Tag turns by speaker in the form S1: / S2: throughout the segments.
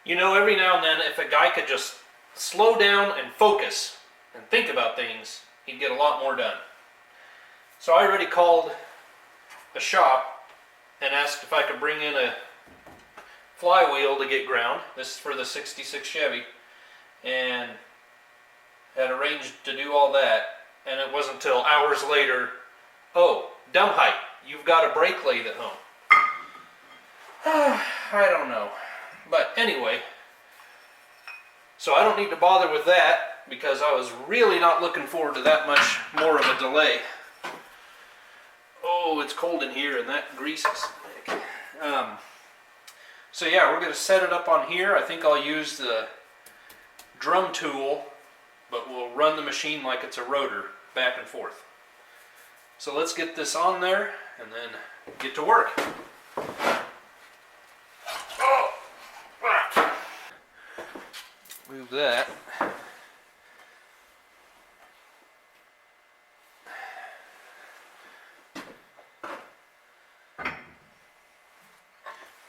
S1: You know, every now and then, if a guy could just slow down and focus and think about things, he'd get a lot more done. So I already called a shop and asked if I could bring in a flywheel to get ground. This is for the 66 Chevy. And had arranged to do all that. And it wasn't until hours later, oh, dumb height, you've got a brake lathe at home. I don't know. But anyway, so I don't need to bother with that because I was really not looking forward to that much more of a delay. Oh, it's cold in here and that grease is thick. So yeah, we're going to set it up on here. I think I'll use the drum tool, but we'll run the machine like it's a rotor, back and forth. So let's get this on there and then get to work. Oh, move that.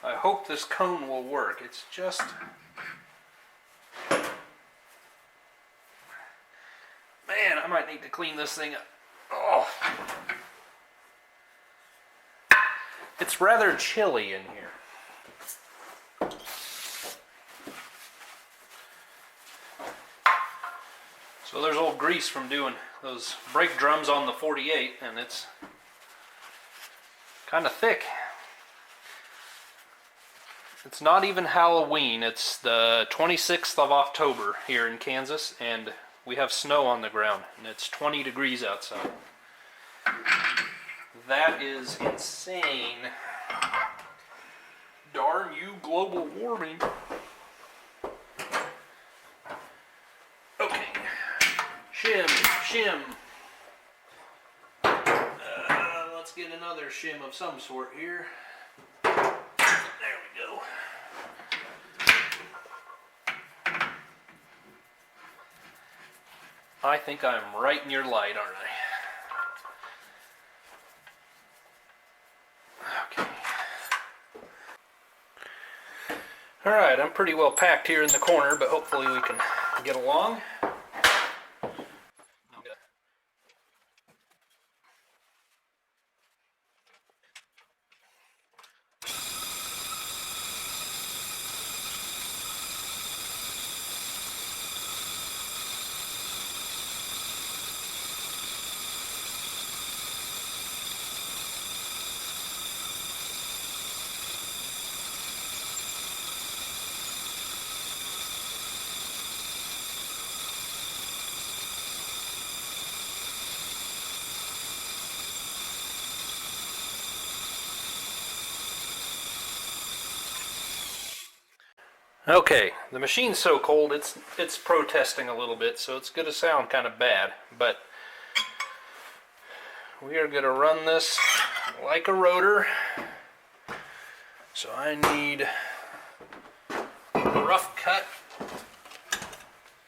S1: I hope this cone will work. It's just... Man, I might need to clean this thing up. Oh. It's rather chilly in here. So there's old grease from doing those brake drums on the 48, and it's kind of thick. It's not even Halloween. It's the 26th of October here in Kansas, and we have snow on the ground, and it's 20 degrees outside. That is insane. Darn you, global warming. Okay. Shim, shim. Let's get another shim of some sort here. There we go. I think I'm right in your light, aren't I? Okay. Alright, I'm pretty well packed here in the corner, but hopefully we can get along. Okay, the machine's so cold it's protesting a little bit, so it's going to sound kind of bad, but we are going to run this like a rotor. So I need a rough cut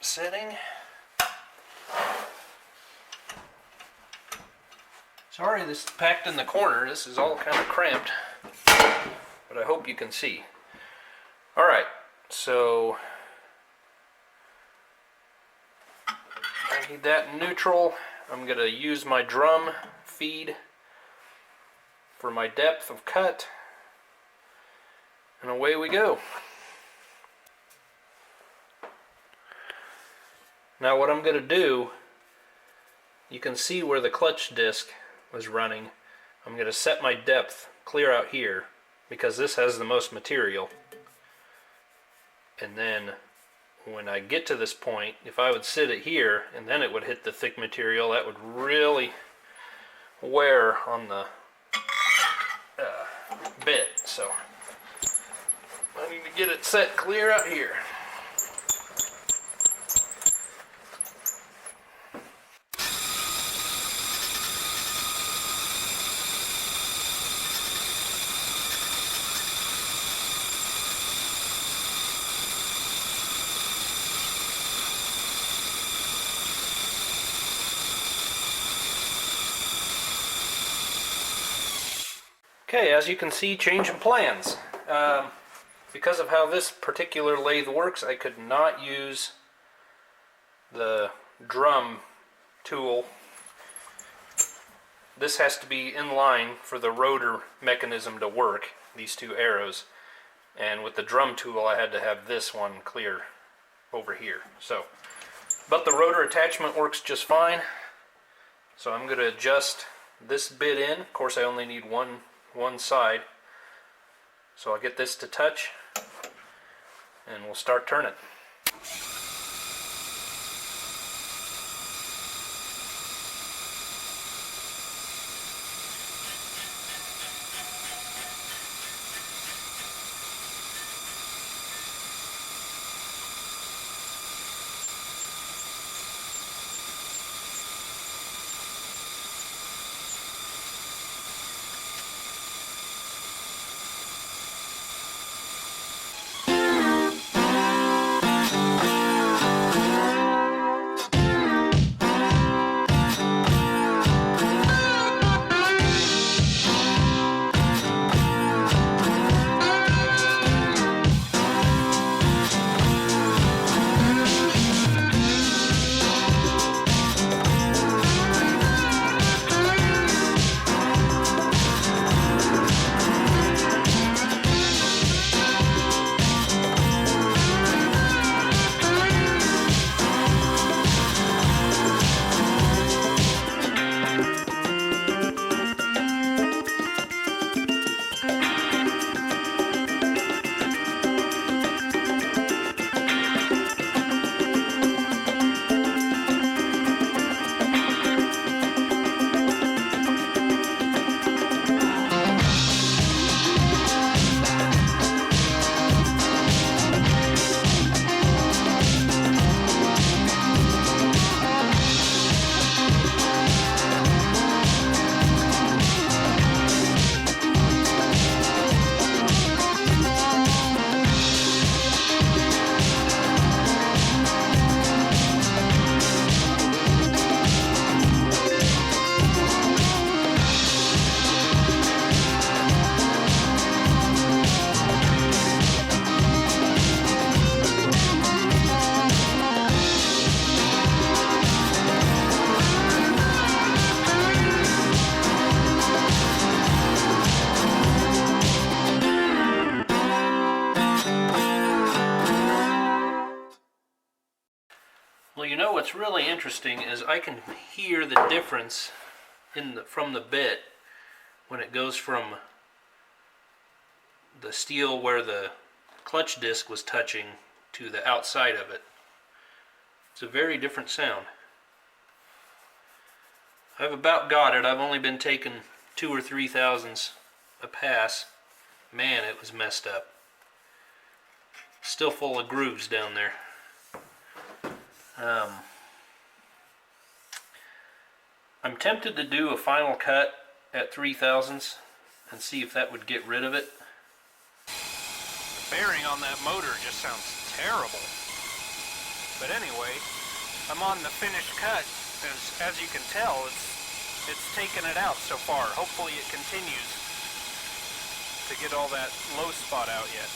S1: setting. Sorry this is packed in the corner, this is all kind of cramped, but I hope you can see. Alright. So I need that neutral. I'm going to use my drum feed for my depth of cut, and away we go. Now what I'm going to do, you can see where the clutch disc was running. I'm going to set my depth clear out here because this has the most material. And then when I get to this point, if I would sit it here and then it would hit the thick material, that would really wear on the bit. So I need to get it set clear out here. Okay, as you can see, changing plans. Because of how this particular lathe works, I could not use the drum tool. This has to be in line for the rotor mechanism to work, these two arrows. And with the drum tool, I had to have this one clear over here. So, but the rotor attachment works just fine. So I'm going to adjust this bit in. Of course, I only need one side. So I'll get this to touch, and we'll start turning. Well, you know what's really interesting is I can hear the difference from the bit when it goes from the steel where the clutch disc was touching to the outside of it. It's a very different sound. I've about got it. I've only been taking 2 or 3 thousandths a pass. Man, it was messed up. Still full of grooves down there. I'm tempted to do a final cut at 3 thousandths and see if that would get rid of it. The bearing on that motor just sounds terrible. But anyway, I'm on the finished cut. As you can tell, it's taken it out so far. Hopefully it continues to get all that low spot out yet.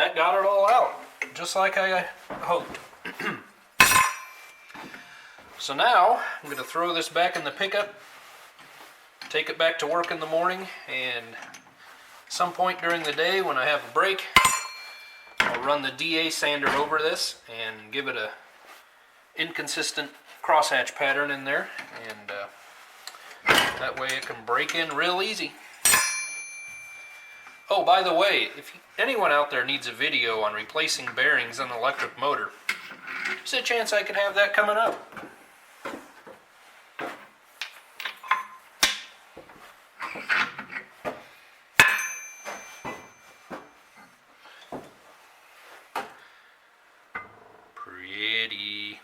S1: that got it all out, just like I hoped. So now, I'm going to throw this back in the pickup, take it back to work in the morning, and some point during the day when I have a break, I'll run the DA sander over this and give it a inconsistent crosshatch pattern in there, and that way it can break in real easy. Oh, by the way, if anyone out there needs a video on replacing bearings on an electric motor, there's a chance I could have that coming up. Pretty.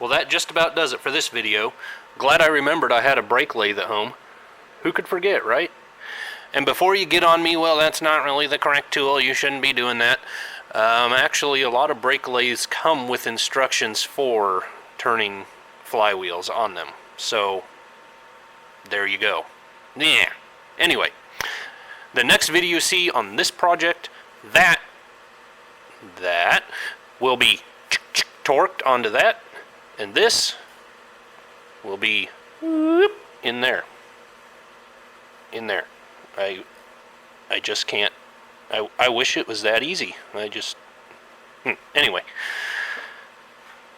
S1: Well, that just about does it for this video. Glad I remembered I had a brake lathe at home. Who could forget, right? And before you get on me, well, that's not really the correct tool, you shouldn't be doing that. Actually, a lot of brake lathes come with instructions for turning flywheels on them. So, there you go. Yeah. Anyway, the next video you see on this project, that will be torqued onto that. And this will be in there. In there. I just can't. I wish it was that easy. Anyway.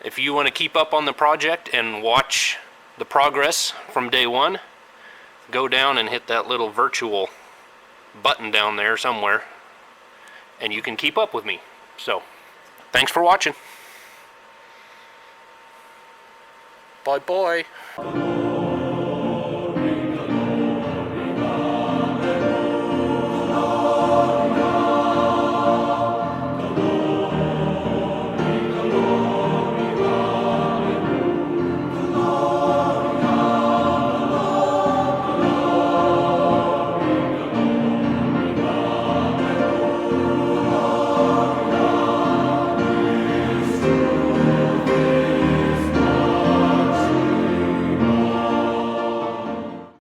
S1: If you want to keep up on the project and watch the progress from day one, go down and hit that little virtual button down there somewhere, and you can keep up with me. So, thanks for watching. Bye-bye.